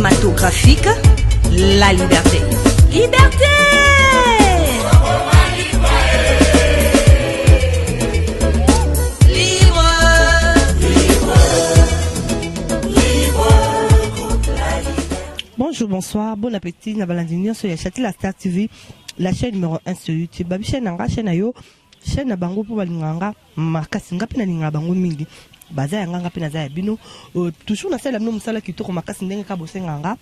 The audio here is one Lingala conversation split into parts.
cinématographique, la liberté. Liberté! Bonjour, bonsoir, bon appétit, Nabalandini, sur Châtel la Star TV, la chaîne numéro 1 sur YouTube. Babi chaîne Nanga, chaîne Ayo, chaîne Nabango pour Balinganga, Makasinga Pina Bango Mingi, Baza Yanga Pina Bino, toujours Nasa la Msala qui tourne Makas Nenga Bosenganga,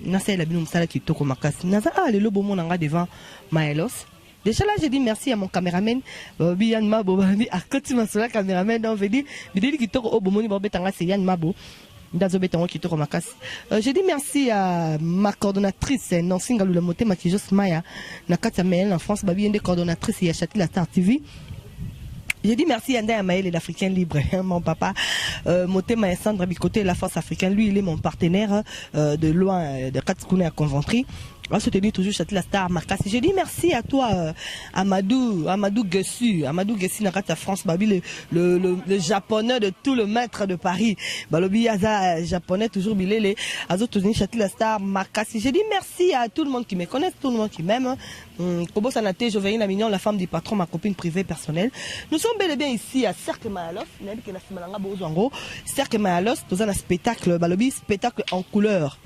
Nasa la Msala qui tourne Makas, Nasa le lobo monanga devant Maelos. Déjà là, j'ai dit merci à mon caméraman, Yann Mabo, à côté de ma caméraman, donc je dis, qui tourne au Bomoni Bobetanga, c'est Yann Mabo. J'ai dit merci à ma coordonnatrice Nancy Ngalou Moté Makijos Maya Nakata Mel en France, Babi une des coordonnatrices et à Châtel la Star TV. J'ai dit merci à Ndaya Maël et l'Africain Libre, mon papa Moté Maya Sandra Bikoté la Force Africaine, lui il est mon partenaire de loin de Katskoune à Conventry. On se tenir toujours Châtel la Star Marcas. J'ai dit merci à toi Amadou Gessu Nakata France, Babi le japonais de tout le maître de Paris. Balobi Aza japonais toujours bilé Azo toujours Châtel la Star Marcas. J'ai dit merci à tout le monde qui me connaît, tout le monde qui m'aime. Kobo Sanate, Jovéine la Mignon, la femme du patron, ma copine privée personnelle. Nous sommes bel et bien ici à Cercle Mayalos. Cercle Mayalos, dans un spectacle, Balobi spectacle en couleur.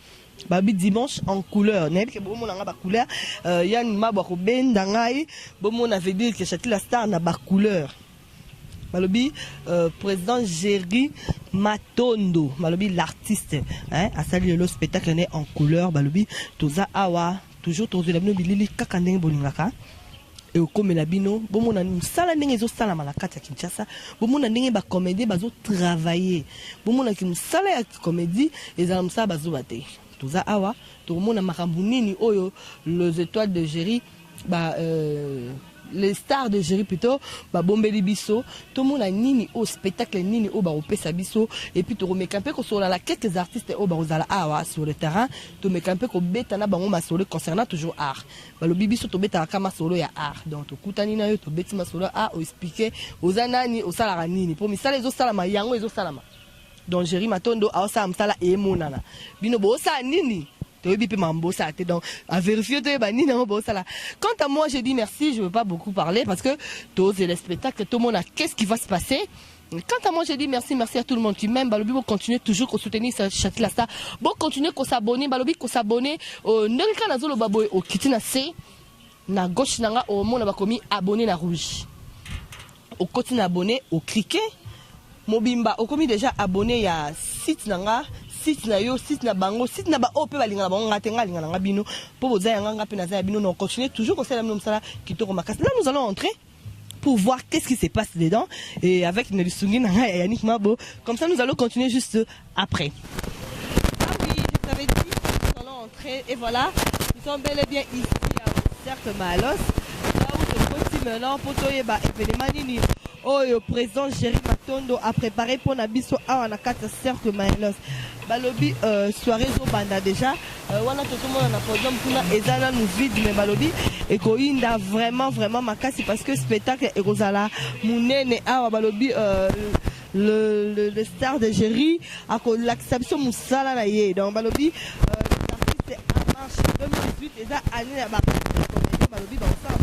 Babi dimanche en couleur. N'est-ce que bon mon anga ba couleur. Yann Maboko Ben Dangai. Bon mon avait dit que Châtel la Star n'a pas couleur. Balobi président Jerry Matondo. Balobi l'artiste. Hein, a salué le spectacle né en couleur. Balobi toza awa toujours toza la bino bilili kakandeng bolingaka. Et au comme la bino, bon mon anim sala ndenge zo sala malakata Kinshasa. Bon mon ndenge ba comédie bazo travailler. Bon mon akim sala ya comédie et ça bazo baté. Toza awa tout le monde a marambunini oyo les étoiles de Géry les stars de Géry plutôt ba bombeli biso tout le monde a nini au spectacle nini au ba opesa biso et puis tout remettre un peu sur la quelques artistes au ba ozala awa sur le terrain tout mettre un peu ko beta na bango masolo concernant toujours art ba lo bibiso to beta kama solo ya art donc to kutani na yo to beti masolo a o expliquer ozanani o sala nini pour misala ezo sala ma yango ezo sala ma donc Jerry Matondo a ça amsala et monana bino bo ça nini to bipe mambo ça donc à vérifier to ba nini bo ça là. Quant à moi je dis merci, je veux pas beaucoup parler parce que tous les spectacles tout le monde a qu'est-ce qui va se passer. Quant à moi je dis merci à tout le monde qui m'aime, balobi bon continuer toujours qu'on soutenir ce Châtel la Star, bon continuer qu'on s'abonner, balobi qu'on s'abonner au Nerika na zolo babo au kitina C na gauche nanga au monde ba komi abonné na rouge. Au côté abonné au cliquer Mobimba, au commis déjà abonné ya site nanga, site na yo, site na bango, site na ba ope balinga bango ngatenga linga nanga bino, pour vous ayanga ngape na za bino, on continue toujours comme ça la même ça qui tourne ma casse. Là nous allons entrer pour voir qu'est-ce qui se passe dedans et avec Nelusungi nanga et Yannick Mabo, comme ça nous allons continuer juste après. Ah oui, je t'avais dit, nous allons entrer et voilà, nous sommes bel et bien ici à Cercle Mayalos, là où le petit maintenant pour toi ba événement nini. Oh, le président Jerry Matondo a préparé pour Nabiso à la carte Cercle Mayalos. Balobi soirée au banda déjà. Wana tout le monde a podium pour ezala nous vide mais balobi et koinda vraiment makasi parce que spectacle et rozala munene a balobi le star de Jerry a l'acceptation musala na ye donc balobi l'artiste en marche 2018 eza année na ba balobi ba ça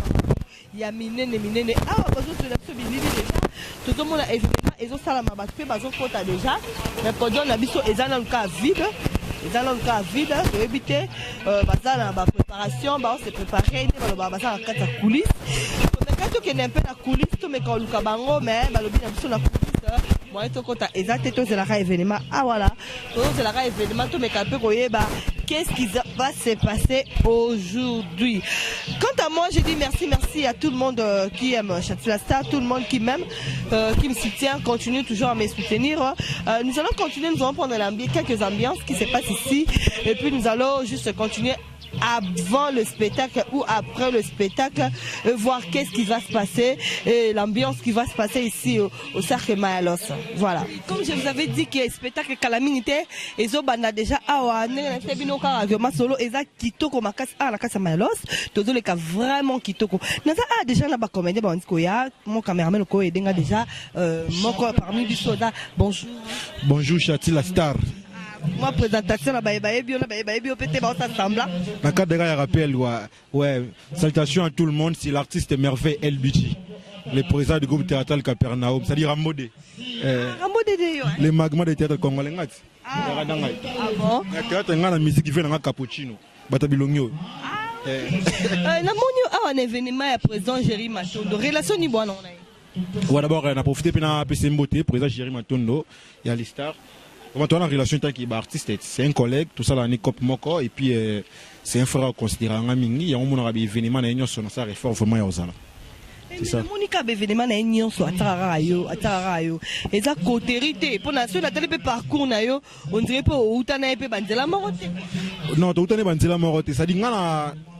il y a minene ah bazo sur la bilili déjà tout le monde a évidemment ezo sala mabat pe bazo kota déjà mais podium na biso ezana le cas vide to éviter bazala ba préparation ba on se préparer ba bazala kata coulisses mais quand tu n'es pas la coulisse to me ka luka bango mais balobi na biso na coulisse moi to kota exact to c'est la événement ah voilà to c'est la événement to me ka pe koyeba qu'est-ce qui va se passer aujourd'hui. Quant à moi, je dis merci à tout le monde qui aime Châtel la Star, tout le monde qui m'aime, qui me soutient, continue toujours à me soutenir. Nous allons continuer, nous allons prendre quelques ambiances qui se passent ici et puis nous allons juste continuer avant le spectacle ou après le spectacle, voir qu'est-ce qui va se passer et l'ambiance qui va se passer ici au Cercle Mayalos. Voilà. Comme je vous avais dit que le spectacle Calamité, ils ont déjà solo eza kitoko makas la casa Mayalos, todo le cas vraiment kitoko. Naza déjà na ba comédie ba ndiko ya mon caméraman ko edenga déjà mon parmi du soda. Bonjour. Bonjour Châtel la Star. Moi, présentation, la baïbio, peut-être, ça semble. Dans le cadre de rappel, ouais, salutations à tout le monde, c'est l'artiste merveille LBG, le président du groupe théâtral Capernaum, c'est-à-dire Ramodé. Les magmas des théâtres congolais. Ah bon? Le théâtre, il y a la musique qui vient dans le cappuccino. Batabilongyo. Un événement à présent, Jerry Matondo. Relation ni bonne. Ouais, d'abord, on a profité de la PC Mboté, président Jerry Matondo, il y a les stars. On a une relation avec l'artiste, c'est un collègue, tout ça, là, on cop moko, et puis c'est un frère considéré en aming. Il y a un événement à l'Union sur sa réforme, vraiment, il y a c'est ça. Monica événement à l'Union sur Atarayo. Et ça, côté, pour la seule télé parcours, on dirait pas où tu as un bandela moroté. Non, tu as un bandela moroté. Ça dit,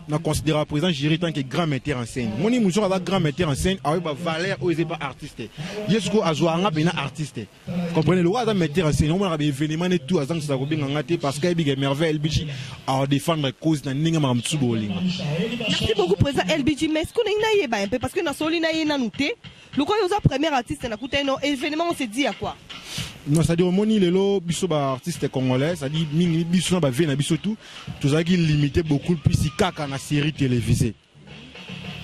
on considère le président Jerry tant que grand metteur en scène. Mon émotion avec grand metteur en scène, avec valeur, ou pas artiste. Yesko Azoanga ben artiste. Comprenez le roi metteur en scène. On a des événements et tout, azang ça robin ngate parce qu'il y a merveille LBG à défendre la cause dans ninga mamtsu boling. Merci beaucoup président LBG, mais est-ce qu'on a un peu parce que dans solina yena nouté, le quoi yosa premier artiste na kuté non événement on s'est dit à quoi? Non, ça dit au moni lelo biso ba artiste congolais, ça dit mingi biso ba vena biso tout ça qui limité beaucoup plus si kaka na série télévisée.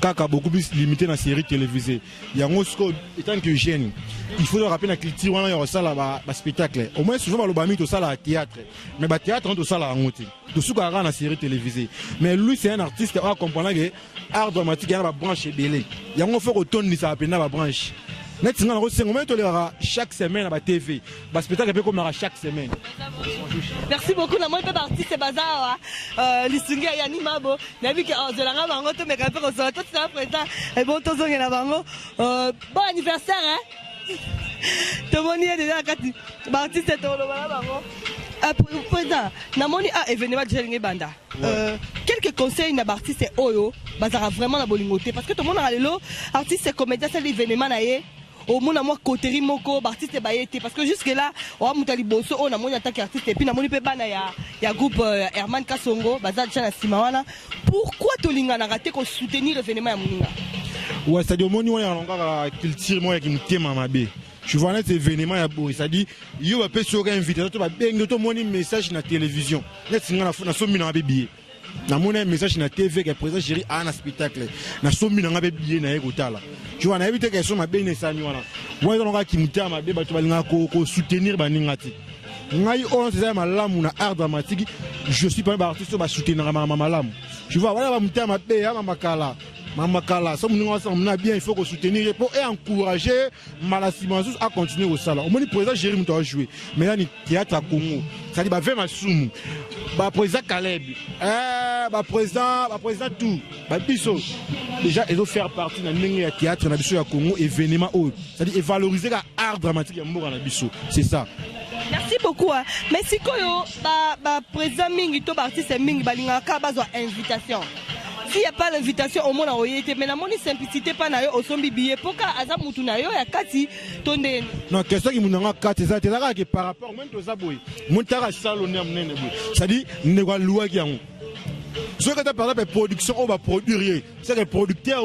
Kaka beaucoup plus limité na série télévisée. Il y a un scope étant que jeune, il faut rappeler la culture on a ça là ba spectacle. Au moins souvent le bami to ça là théâtre. Mais ba théâtre on to ça là ngoté. Tout ce qu'on a na série télévisée. Mais lui c'est un artiste qui a comprendre que art dramatique il y a ba branche belé. Il y a un faut retourner ça appelle ba branche. Chaque semaine à la TV. Le spectacle est comme chaque semaine. Merci beaucoup. La moitié partie c'est bazar. L'istungi a yanimabo. Nabi que je l'ai rencontré tout mes rappeurs au sol. Tout ça présent. Et bon tous on est là bango. Bon anniversaire hein. Tout le monde est déjà kati. Partie c'est tout le monde bango. Président, namoni a événement de Jérémy Banda. Quelques conseils na artiste oyo bazara vraiment la bolingoté parce que tout le monde a le artiste comédien c'est l'événement naé. Au monde à moi côté moko artiste baïté parce que jusque là on a montali bosso on a mon attaque artiste et puis na moni pe bana ya groupe Herman Kasongo bazal chana simawana pourquoi tolinga na raté ko soutenir l'événement ya moninga ouais c'est à dire moni on a encore culture moi qui me thème mabe tu vois cet événement ya beau ça dit yo va peut sur inviter to ba bengo to moni message na télévision net singa na so mina ba billet na moni message na TV que président Jerry a un spectacle na so mina ba billet na ekotala. Tu vois, on a évité qu'elles soient ma béné sani wana. Moi, on a qui m'était ma bé, tu vas l'inga soutenir baningati. Ngai on c'est ma lamu na art dramatique. Je suis pas un artiste va soutenir ma lamu. Tu vois, voilà m'était ma bé, ma makala. Ça on a bien, il faut qu'on soutenir pour et encourager Malasimansus à continuer au salon. Au moins le président Jerry m'ta jouer. Mais là ni théâtre à Congo. Ça dit ba ve ma sumu. Ba président Caleb. Ba président tout. Ba biso. Déjà ils ont faire partie dans le théâtre na biso ya Congo événement haut. C'est-à-dire valoriser l'art dramatique ya mboka na biso. C'est ça. Merci beaucoup. Mais si koyo ba président mingi to artiste mingi balinga ka bazwa invitation. S'il n'y a pas l'invitation au monde en royauté, mais la monnaie simplicité pas nayo au sombi billet pour qu'aza mutu nayo ya kati tonde. Non, question qui munanga kati ça que par rapport même to ça boy. Montara salonné amnene boy. Ça dit ne va loi qui en. Ce que tu as parlé de production, on va produire. C'est que le producteur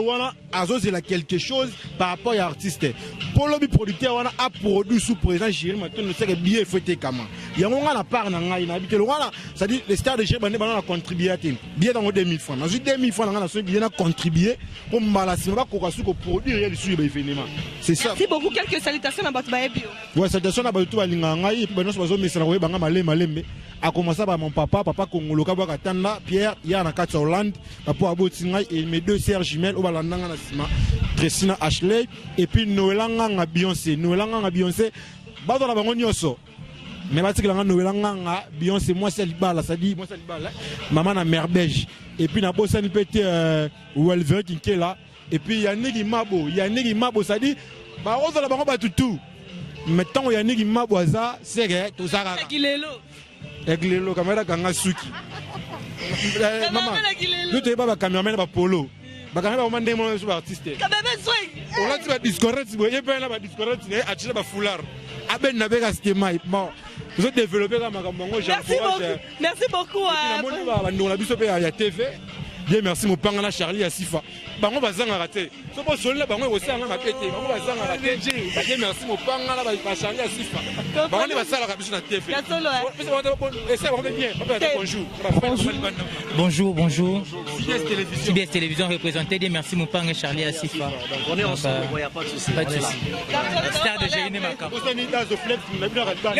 c'est quelque chose par rapport à l'artiste. Pour le producteur, on a produit sous président Jérémy. Maintenant, c'est que bien fouetté comment. Il y a un part dans la habité. Ça dit les stars de Jérémy ont contribué à bien dans 2000 francs. Dans 2000 francs, on a bien contribué pour Malasima pour produire les événements. C'est ça. Merci beaucoup. Quelques salutations à Batbaye Bio. Ouais, salutations à Batbaye Bio. Et puis, nous avons mis ça à commencer par mon papa Congolo Kabakatanda, Pierre, Yana Katsa Hollande, Papa Abotingai et mes deux sœurs jumelles, Obalandanga Nasima, Christina Ashley, et puis Noelanga Beyoncé. Noelanga Beyoncé, Bato la Bangonioso. Mais Batikanga Noelanga Beyoncé, moi c'est Libala, ça dit, moi c'est Libala, maman na Merbège. Et puis na Bossa ni pété Wolverine qui est là. Et puis Yannick Mabo, ça dit, bah on la Bango Batutu. Maintenant Yannick Mabo, ça, c'est que tout ça. Eglelo kamera kanga suki. Maman, nous te pas cameraman ba polo. Ba camera ba mande mo so artiste. Cameraman swing. On l'a dit ba discorrect, bo yeba na ba discorrect ne atira ba foulard. Aben na bega schema bon. Vous êtes développé comme makambo ngo j'encourage. Merci beaucoup. On a biso pe ya TV. Bien merci Mopangana Charlie Asifa. Bango bazanga raté. So bo solila bango osanga na pété. Bango bazanga raté. Bien merci Mopangana ba Charlie Asifa. Bango ba sala ka biso na TV. Essaye on bien. Bonjour. Bonjour. CBS Télévision représenté des merci Mopangana Charlie Asifa. On est ensemble, il n'y a pas de souci. Pas de souci. Star de Génie Makam. Les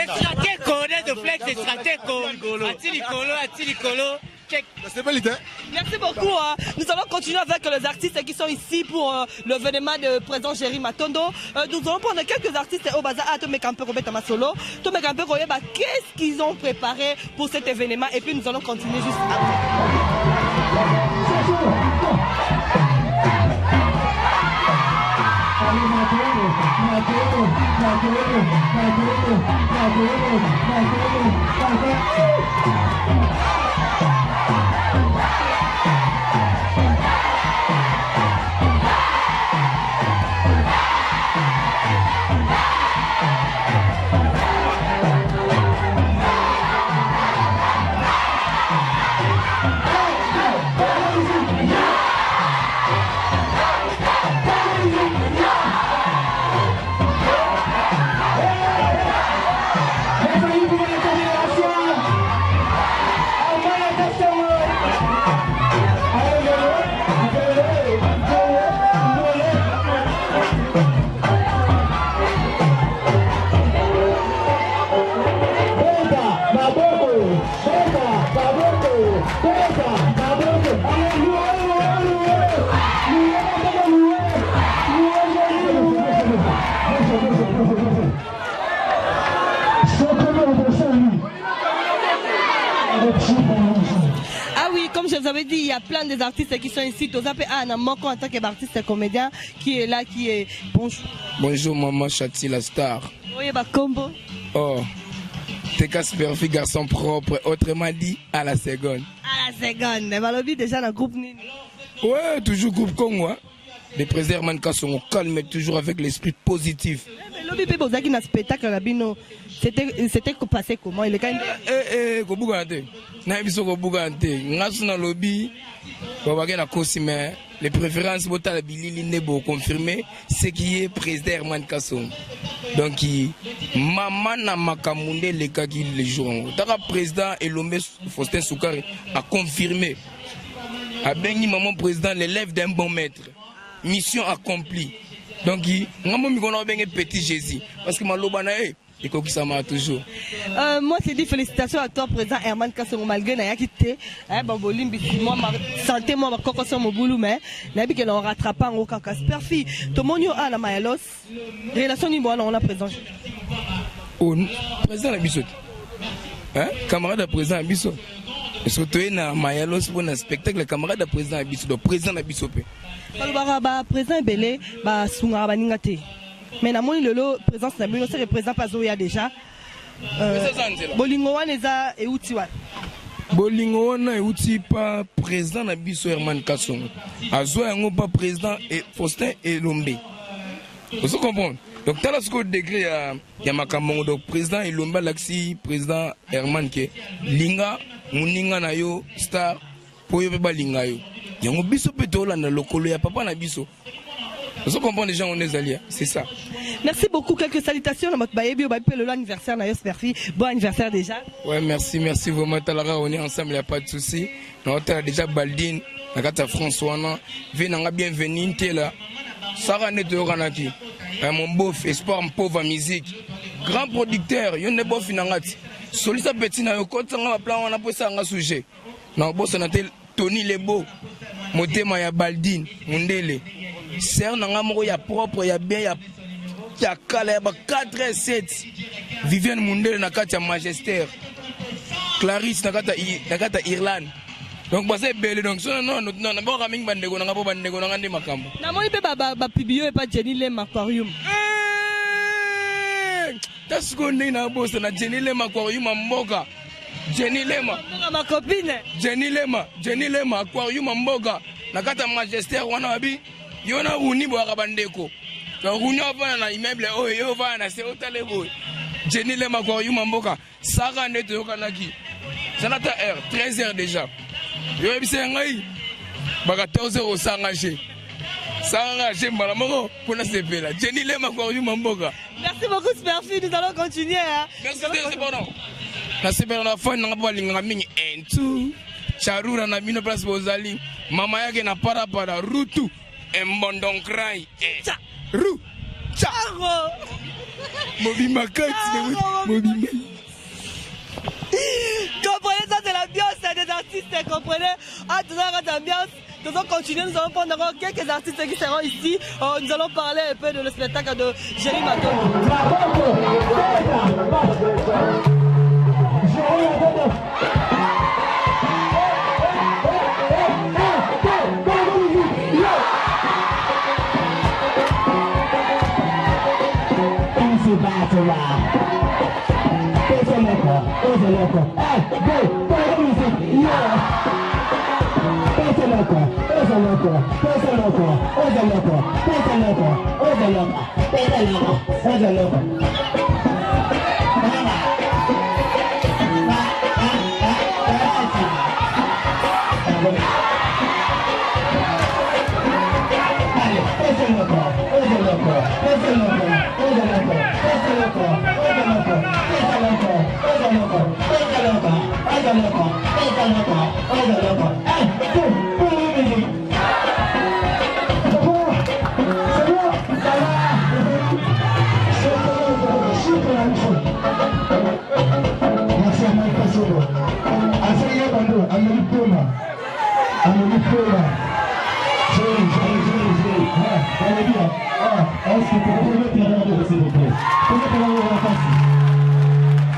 stratégies connaissent de flex, les stratégies Atilikolo. Merci beaucoup. Nous allons continuer avec les artistes qui sont ici pour l'événement de président Jerry Matondo. Nous allons prendre quelques artistes au bazar à Tomé Campé Robert Masolo. Tomé Campé Robert, qu'est-ce qu'ils ont préparé pour cet événement et puis nous allons continuer juste après. Ah oui, comme je vous avais dit, il y a plein des artistes qui sont ici. Anna Moko en tant qu'artiste comédien qui est là, qui est... Bonjour. Bonjour maman Chati la star. Oui, bah combo. Oh, t'es Casperfi garçon propre, autrement dit à la seconde. À la seconde, bah lobby déjà dans le groupe Nini. Ouais, toujours groupe comme moi. Les préservements sont calmes, toujours avec l'esprit positif. Lobby peut poser un spectacle à Bino. C'était passé comment? Il est quand même. Kobougante. Naïbiso Kobougante. National lobby. Les préférences Botala Bilili Nebo confirmé ce qui est président Herman Kasson. Donc, maman na makamunde les cas qui les jouent. Tara président Elombe Faustin Soukari a confirmé. A béni maman président l'élève d'un bon maître. Mission accomplie. Donc, on a bien petit Jésus. Parce que Malobana et quoi ça m'a toujours. Moi, c'est dit félicitations à toi, président Herman Kasson, malgré n'a quitté. Bambolim, moi, ma santé, moi, ma coco sur mon boulot, mais n'a que l'on rattrape pas en aucun cas. Perfi, tout le monde a la mayalos. Relation ni moi, on a présent. Oh, président Abissot. Hein? Camarade de président Abissot. Est-ce que tu es dans mayalos pour un spectacle, camarade de président Abissot, le président Abissot? Président Belé, Sunga Baningate. Mais na moni lelo présence na bino se représente pas Zoya déjà. Bolingo wana eza euti wa. Bolingo wana euti pas président na biso Herman Kasson. Azoya ngo pas président et Faustin Elombe. Vous comprenez? Donc t'as là ce degré ya makambo donc président Elombe laxi président Herman ke linga muninga na yo star po yo ba linga yo. Yango biso petola na lokolo ya papa na biso. Vous comprenez déjà on est alliés, c'est ça. Merci beaucoup, quelques salutations à notre baïbi au baïbi le anniversaire na Perfi. Bon anniversaire déjà. Ouais, merci vraiment Talara, on est ensemble, il n'y a pas de souci. On a déjà Baldine, la carte François, venez bienvenue là. Sarah Netoranaki. Mon beau espoir pauvre musique. Grand producteur, yon ne beau finangati. Solisa petit na yo kota nga plan on a posé un sujet. Na boss on a Tony Lebo. Motema ya Baldine, Mundele. Serre nanga moko ya propre ya bien ya kala ya 4 et 7. Viviane Mundele na kati ya Magistère. Clarisse na kati ya Irlande. Donc bah c'est belle donc non bon raming bandego nanga po bandego nanga ndi makambo. Na moni pe ba pibio e pa Jenny Lem Aquarium. Tasiko na boss na Jenny Lem Aquarium mboka. Jenny Lema ma copine. Jenny Lema Aquarium mboka. Na kati ya Magistère wana wabi yona uni bo akabandeko. Donc uni avana na immeuble yo vana na se hôtel boy. Jenny Lema Aquarium mboka. Sara neto yokanaki. Sanata R 13h déjà. Yo ebise ngai ba 14 heures ça engagé. Ça engagé malamoko pour na sepela. Jenny Lema kwa Mamboka. Merci beaucoup Superfi, nous allons continuer hein. Merci c'est bon. Na sepela na fa na ba linga mingi entu. Charura na mino place bozali. Mama yake na para rutu embondonkrai. Ru. Charo. Mobima kati mobima. Comprenez, ça c'est l'ambiance des artistes, comprenez. Ah, tout ça, l'ambiance. Nous allons continuer, nous allons prendre encore quelques artistes qui seront ici. Nous allons parler un peu de le spectacle de Jerry Maton.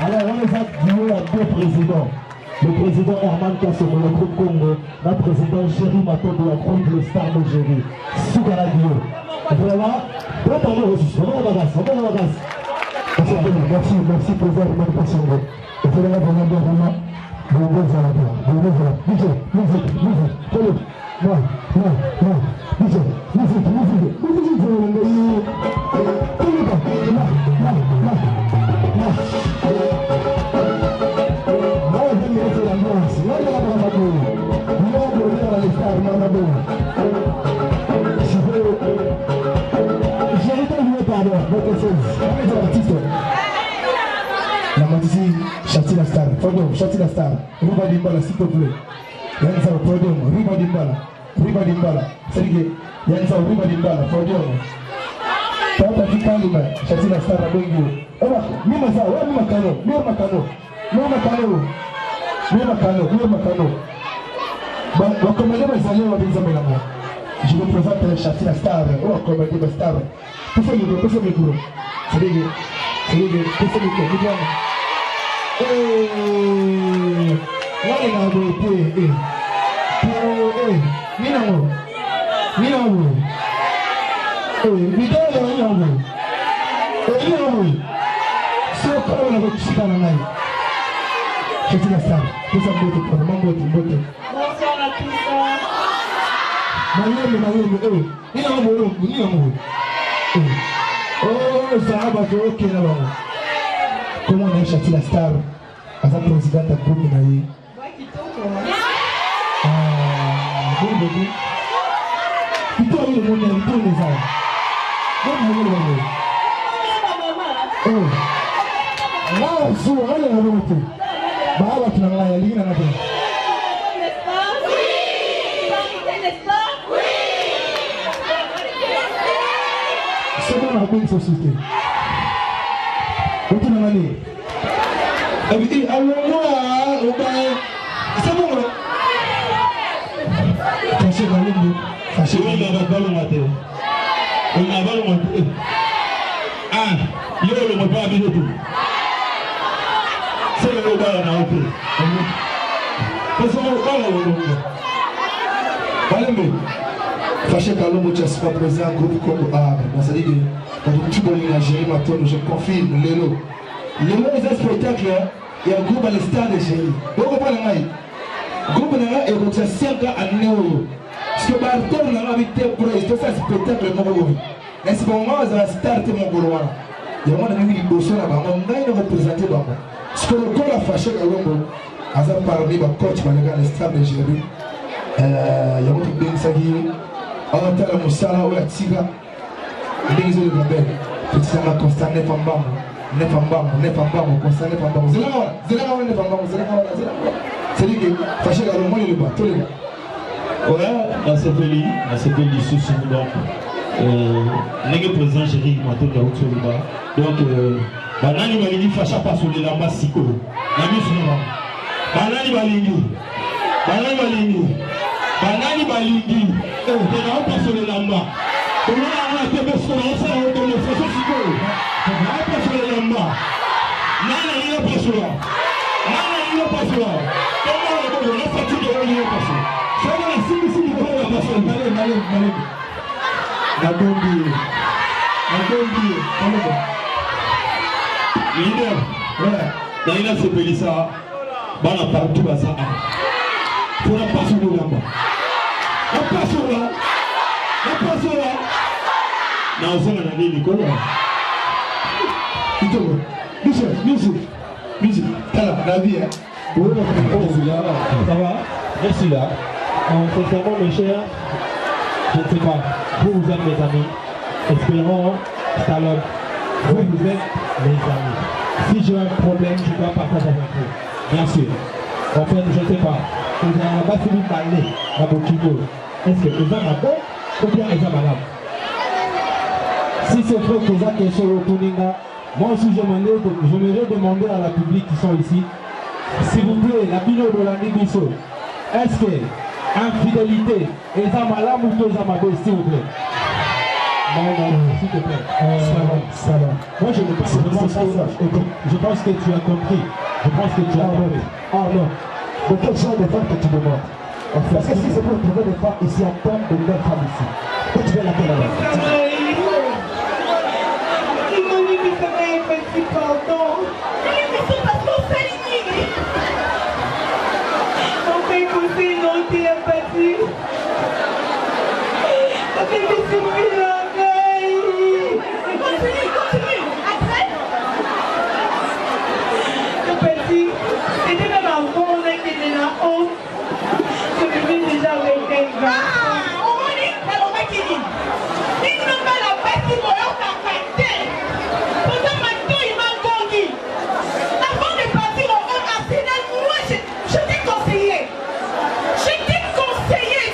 Alors, on les a duo à deux présidents. Le président Herman Kassomo, le groupe Congo, le président Jerry Maton de la groupe Le Star de Jerry, Sougara Dio. Vraiment, préparez aussi, on va en vacances. Merci pour votre invitation. Il faut vraiment vraiment. La Matisi, Chati la star, pardon, Chati la star, Ruba Dimbala, s'il te plaît. Yansa, pardon, Ruba Dimbala, c'est que Yansa, Ruba Dimbala, pardon. Papa Fikalima, Chati la star, Abongo. Ora, Mimasa, Makano. Bon, comme elle est allée, on va dire je vous présente Chati la star, comme elle est star. Pour ce micro, c'est comment on a Chati la star à sa présidente à groupe Naï? Il faut le monde, il faut les arts. C'est bon, on a une société. Où tu m'as dit? Elle dit, allons-nous c'est bon, là. Fâché dans le monde. Fâché dans le monde. On a pas le monde. Ah, il y a le monde pas habillé tout. C'est le monde là, on a été. Parce qu'on va pas le monde. Allez, fâché dans le monde, je suis pas présent en groupe comme A. Ça dit que quand tu vois l'Algérie, maintenant, je confirme, Lélo. Lélo est un spectacle, il y a un groupe à l'État de Géry. Vous comprenez le groupe est comme 5 ans à Néo. Parce que Barton n'a pas été pour un spectacle, mais c'est pour moi, ça a starté mon boulot. Il y a un moment qui bosse là-bas, on a représenté là-bas. Parce que le corps a fâché à l'homme, à ça parler, coach, à l'État de Géry. yango tobengisaki ye aotala mosala oyo atika ndenge ezoleka bele totisanga constant nefambango constant nefambango zelaka wana nefambango zelaka wana c'est-à-dire que fâché ka lomo le ba tolela ouais nasepeli lisusu donc ndenge président Géry Matondo Utsolba donc banani balingi fâcha pasolela mba sikoyo na miso na bango banani balingi tena opasolela mba komona wana te besola osala otolefaso sikoyo opasolela mba nani alingi opasola komona bobo na fatike olingi opasola soki na simisimi koya opasola malebe nabombi leader naina sepelisa bana partout baza fona pasolelamba napasola na ozonga na nini kola kitoko musique tala la vie ça va merci là sincèrement mes chers je ne sais pas vous êtes mes amis espérons Stallone vous êtes mes amis si j'ai un problème je dois partager avec vous bien sûr en fait je ne sais pas vous avez pas fini parler à Bokiko est-ce que vous avez bon ou bien vous avez malade si c'est vrai que vous avez question au Tuninga moi aussi j'aimerais demander à la public qui sont ici s'il vous plaît la bino de la Nibiso est-ce que infidélité et ça malade ou tout ça malade s'il vous plaît non, s'il te plaît. Ça va. Moi, je ne pense que tu as compris. Je pense que tu as compris. Ah non. De quel genre de femme que tu demandes? Parce que si c'est pour trouver des femmes ici, en termes de belles femmes ici, que tu veux laquelle alors? Il m'a dit que ça m'a fait pardon. Mais c'est pas trop saligné. On fait écouter une anti-apathie. Ça fait des sourires. Continue. Après le petit, c'était même avant on était de la honte. Je vivais déjà avec un gars. Ah, on dit, alors mec il dit, il n'a pas la partie pour leur tête. Pourtant maintenant il m'a conduit. Avant de partir au Arsenal, moi je t'ai conseillé.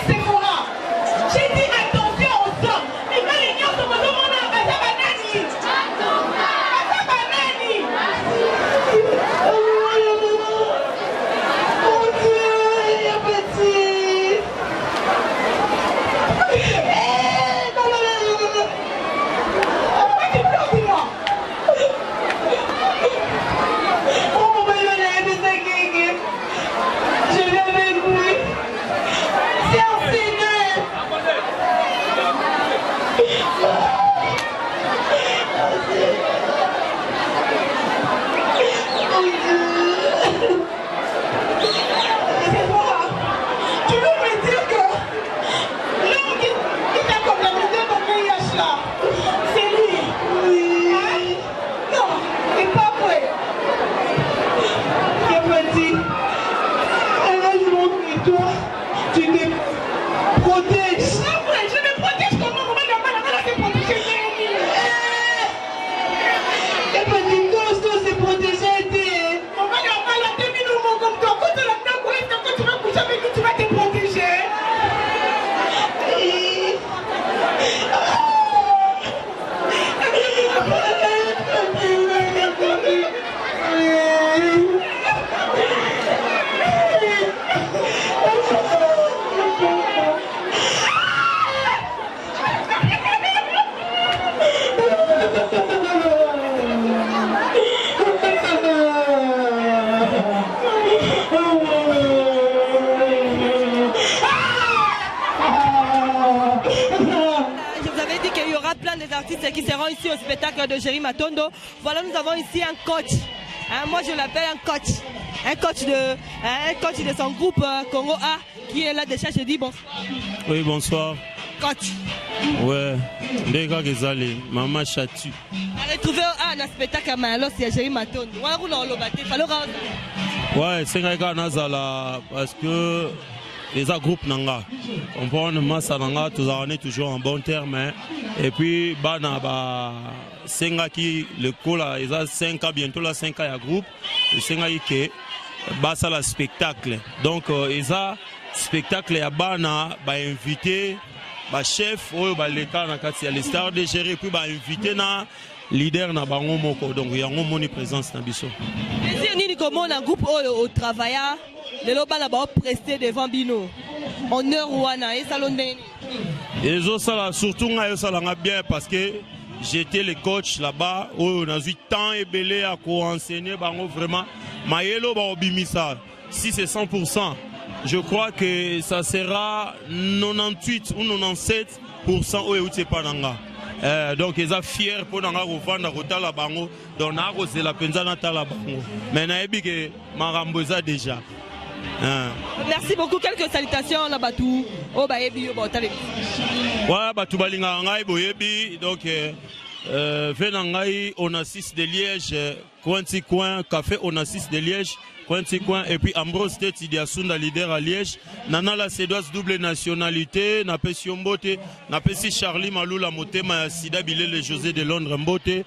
C'est moi. J'ai dit attention aux hommes. Et quand les gens sont venus, on a artistes qui seront ici au spectacle de Géry Matondo. Voilà, nous avons ici un coach. Moi, je l'appelle un coach. Un coach de son groupe Congo A qui est là déjà. Je dis bonsoir. Oui, bonsoir. Coach. Ouais, Ndeka Gezali, Maman Chatu. On a trouvé un spectacle à Malo, c'est Géry Matondo. Ouais, c'est un gars Nazala parce que les groupes nanga. Comprendre massa nanga on est toujours en bon terme et puis bana ba senga qui le cola ils a 5 ans bientôt là 5 ans ya groupe senga qui ba ça la spectacle. Donc ils a spectacle ya bana ba invité ba chef oyo ba leka na kati ya les stars de gérer puis ba invité na leader na bango moko donc yango moni présence na biso. Plaisir nini comment un groupe au travail les loba na ba prester devant bino. Honneur wana et salon nini. Et ça surtout nga ça nga bien parce que j'étais le coach là-bas on a eu temps et belé à co-enseigner bango vraiment mayelo ba obimisa si c'est 100%. Je crois que ça sera 98 ou 97% au Eutepananga. Donc ils sont fiers pour nous revendre la bango donc c'est la penzana tala bango mais naebi que maramboza déjà. Merci beaucoup. Quelques salutations là batou au baebi au botale. Ouais batou balinga ngai boyebi donc venangai on a 6 de Liège Cointi Coin café on a 6 de Liège Cointi Coin et puis Ambrose Teti Diasunda leader à Liège Nana la Cédoise double nationalité na pesi Mbote na pesi Charlie Maloula Motema Sida Bilele José de Londres Mbote.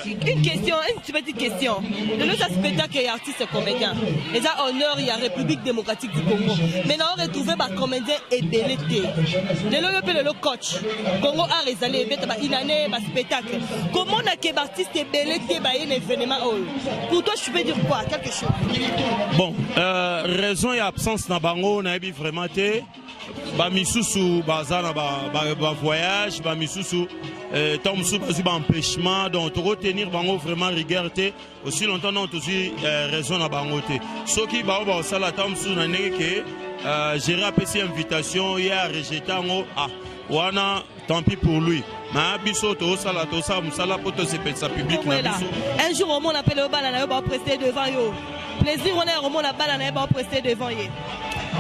Une question, une petite question. De l'autre spectacle et artiste comédien. Les a honneur il y a République démocratique du Congo. Maintenant on retrouve ma comédien et belleté. De l'autre le coach. Congo a réalisé une année ma spectacle. Comment on a que artiste et belleté ba un événement pour toi je peux dire quoi quelque chose. Bon, raison et absence na bango na ebi vraiment té ba misusu bazana ba voyage ba misusu tom sou ba empêchement donc retenir bango vraiment rigueur aussi longtemps non aussi raison na bango té soki ba sala tom sou na neke gérer apprécier invitation hier rejeté ngo wana tant pis pour lui. Mais biso to sala musala poto c'est ça public na biso. Un jour on appelle le bal na ba prester devant yo. Plaisir on est au la balle na ba prester devant yo.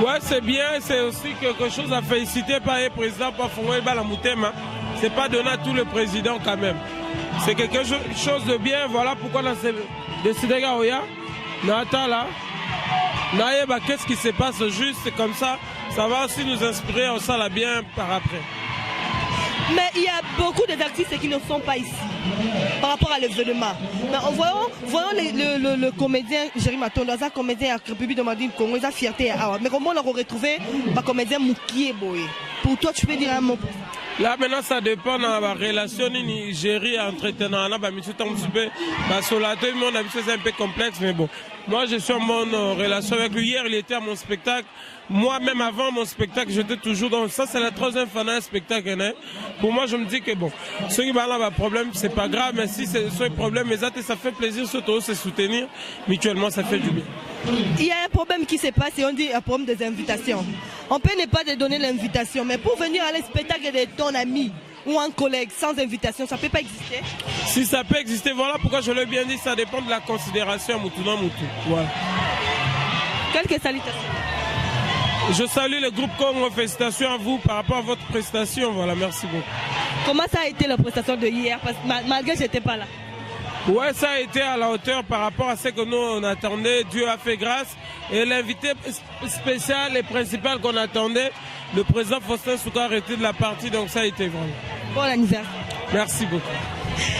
Ouais, c'est bien, c'est aussi quelque chose à féliciter par le président pour fouer bal à Moutema. C'est pas donné à tout le président quand même. C'est quelque chose de bien, voilà pourquoi on a décidé Gaoya, Natala. Naïba, qu'est-ce qui se passe juste comme ça va aussi nous inspirer, on s'en bien par après. Mais il y a beaucoup d'artistes qui ne sont pas ici par rapport à l'événement. Mais en voyant le comédien Jérémy Matondo, un comédien à la République de Congo, il a fierté. Mais comment on a retrouvé le comédien Moukié Boye? Pour toi, tu peux dire un mot? Là maintenant ça dépend de la relation Nigerie entretenant là bah monsieur Tom Soupé bah sur la tête mon avis c'est un peu complexe mais bon moi je suis en bonne relation avec lui. Hier il était à mon spectacle, moi même avant mon spectacle j'étais toujours dans ça, c'est la troisième fois d'un spectacle hein. Pour moi je me dis que bon ceux qui parlent là problème c'est pas grave mais si c'est un problème mais ça fait plaisir surtout se soutenir mutuellement, ça fait du bien. Il y a un problème qui se passe et on dit un problème des invitations. On peut ne pas te donner l'invitation, mais pour venir à le spectacle de ton ami ou un collègue sans invitation, ça ne peut pas exister? Si ça peut exister, voilà pourquoi je l'ai bien dit, ça dépend de la considération Moutou. Voilà. Quelques salutations. Je salue le groupe Congo, félicitations à vous par rapport à votre prestation, voilà, merci beaucoup. Comment ça a été la prestation de hier? Parce que malgré que je n'étais pas là. Ouais, ça a été à la hauteur par rapport à ce que nous on attendait. Dieu a fait grâce. Et l'invité spécial et principal qu'on attendait, le président Faustin Souka arrêté de la partie, donc ça a été vraiment. Bon anniversaire. Merci beaucoup.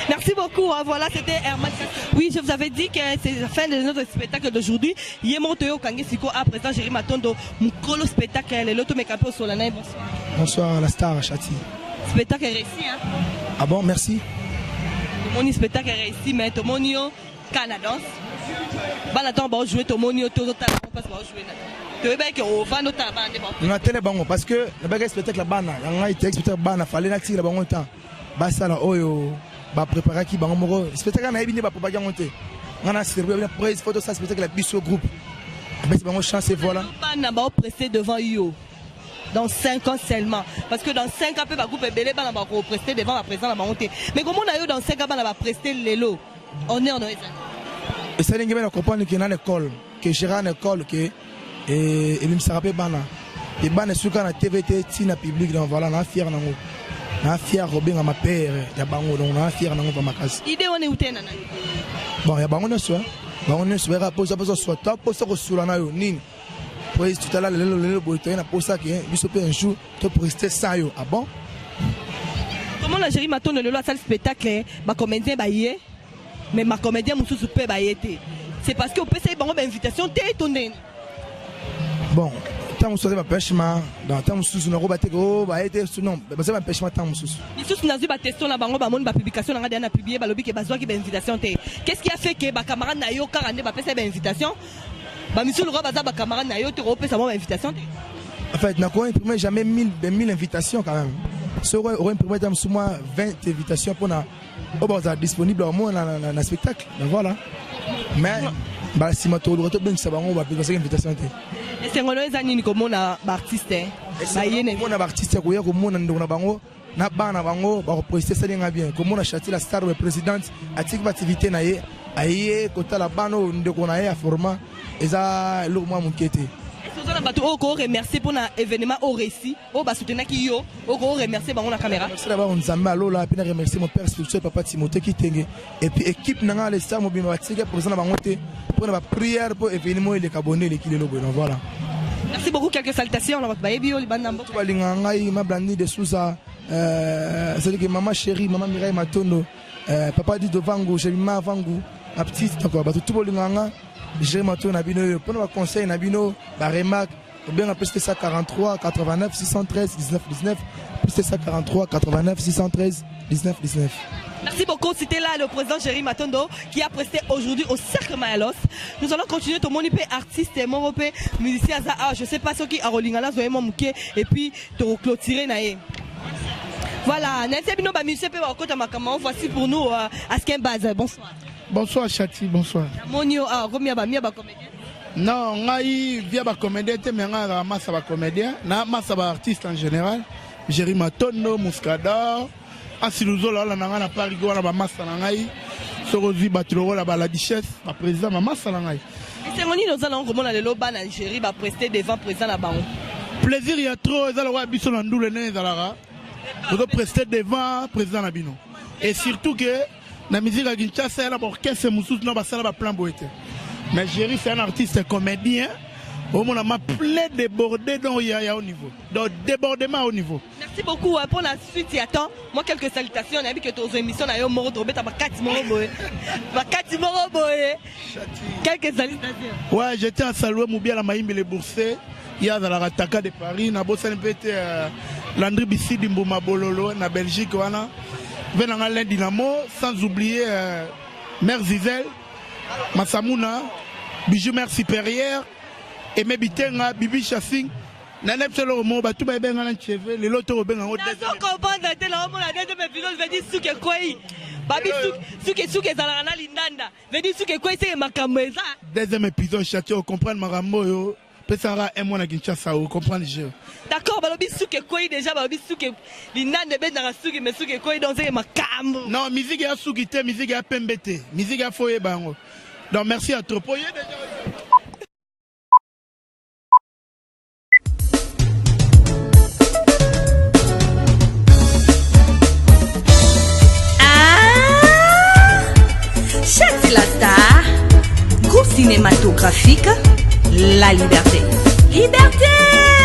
Merci beaucoup. Voilà, c'était Herman. Oui, je vous avais dit que c'est la fin de notre spectacle d'aujourd'hui. Yemotoyo Kangesiko à présent Jérémy Matondo, Moukolo spectacle, le Loto Mekapo Solana. Bonsoir. Bonsoir, la star Chati. Spectacle réussi, hein? Ah bon, merci. Mon spectacle réussi, mais tout le monde Canada. Balaton va jouer tout le monde tout le temps parce que va jouer. Tu veux bien que au fan de ta bande. On a télé bango parce que le bagage spectacle la bana, il y a été spectacle bana, fallait la tirer la bango temps. Basta la oyo, ba préparer qui bango moro. Spectacle na ebini ba propager monter. On a servi bien prise photo ça spectacle la biso groupe. Mais c'est bango chance voilà. Bana va presser devant yo. Dans 5 ans seulement. Parce que dans 5 ans, le groupe est belé, on va prester devant la présidence de la montée. Mais comment on a eu dans 5 ans, on va prester les lots? On est en Noël. Et ça, on va comprendre qu'il y a une école, que Gérard une école, que il me rappelle bana. Et bana sur quand la TVT, tina public, donc voilà, on a fier nango. On a fier Robin à ma père, il y a bango, donc on a fier nango pour ma case. Idée on est où t'es nana? Bon, il y a bango ne soit. Bango ne soit, pose soit top, pose sur la nayo, nin. après tout à l'heure le boitoyen a pour ça que biso peut un jour te prester ça yo. Ah bon? Comment la Géry Matondo le salle spectacle ba comédien ba yé mais ma comédien musu super ba yété. C'est parce que au PC bango ba invitation té tonné. Bon, tant musu ba pêchement dans tant musu na roba té go ba yété non, ba ça ba pêchement tant musu. Musu na ba teston na bango ba mon ba publication na na publier ba lobi ke ba ki ba invitation té. Qu'est-ce qui a fait que ba camarade na yo karande ba pesa ba invitation? Ba musu le roba za ba camarade na yo té ro pesa ba invitation té. En fait, n'a pas imprimé jamais 1000 invitations quand même. Si on aurait imprimé sous moi 20 invitations pour disponible au moins dans le spectacle. Donc voilà. Mais si je suis bien, ça va passer l'invitation. Et c'est un peu comme un artiste. Un artiste qui est bien. Comme on a châti la star présidente, activité aïe côté la bano de qu'on a format et ça le moi mon quête. Vous remercier pour l'événement au récit. Vous soutenir qui yo. Vous remercier la caméra. Merci d'abord on zamba lola puis remercier mon père spirituel papa Timothée qui tenge et puis équipe nanga les stars mobile batika pour ça na bangote pour la prière pour événement les abonnés les kilo lobo voilà. Merci beaucoup, quelques salutations là ba yebi yo libandambo. Tu balinga ngai ma blandi de Souza c'est que maman chérie maman Mireille Matondo papa dit de Vango chez ma Vango la petite donc ba tout balinga j'ai maintenant nabino pour nos conseils nabino ba remarque bien appelé ça 43 89 613 19 19 plus ça 43 89 613 19 19. Merci beaucoup, c'était là le président Géry Matondo qui a presté aujourd'hui au Cercle Mayalos. Nous allons continuer tout le monde artiste mon musicien je sais pas ce qui a rolingala zoyemo muke et puis te clôturer naé. Voilà, Nancy Bino ba musicien pe ba kota makama voici pour nous Asken Baz. Bonsoir. Bonsoir Chati, bonsoir. Monio combien ba mia ba comédien? Non, ngai via ba comédien te mais nga massa ba comédien, na massa ba artiste en général. Géry Matondo, Muscador, Asiluzo la nanga na Parigo na ba massa na ngai. Sorozi Batuloro la ba la Duchesse, ba président ma massa na ngai. C'est ngoni nous allons comment le loba na Géry ba prester devant président na bango. Plaisir il y a trop, ça le roi biso na ndule ne zalara. Vous doit prester devant président na bino. Et surtout que la musique à Kinshasa, elle a orchestre Moussous, non, ça va plan boité. Mais Géry, c'est un artiste comédien. Au moins, on a plein débordé dans il y a au niveau. Donc, débordement au niveau. Merci beaucoup pour la suite. Il attend. Moi, quelques salutations. On a vu que tes émissions, on a eu un mot de Robert, quelques salutations. Ouais, j'étais à saluer Moubia la Maïmbe les Boursiers. Il y a dans la Rataka de Paris. Na bossa n'pété Landry Bissidi Mbouma Bololo, na Belgique, voilà. Venant à l'Indynamo, sans oublier Mère Zizel, Massamouna, Bijou Mère Supérieure, et Mebitenga, Bibi Chassing, Nanep Selo Mo, Batou Baben à l'encheve, les lotos au Ben en haut. Sans comprendre, c'est la deuxième épisode, je vais dire Souké Kouai. Babi Souké Zalana Lindanda, je vais dire Souké Kouai, c'est ma caméra. Deuxième épisode, Château, comprendre Marambo, Pesara et moi à Kinshasa, comprendre le jeu. D'accord, Balobi Souké Kouai déjà, Balobi Souké Lindanda, Ben dans la Souké, mais Souké Kouai dans ma cam. Non, musique à Souké, musique à Pembete, musique à Foye Bango. Donc merci à trop. Chati la star, groupe cinématographique La Liberté. Liberté!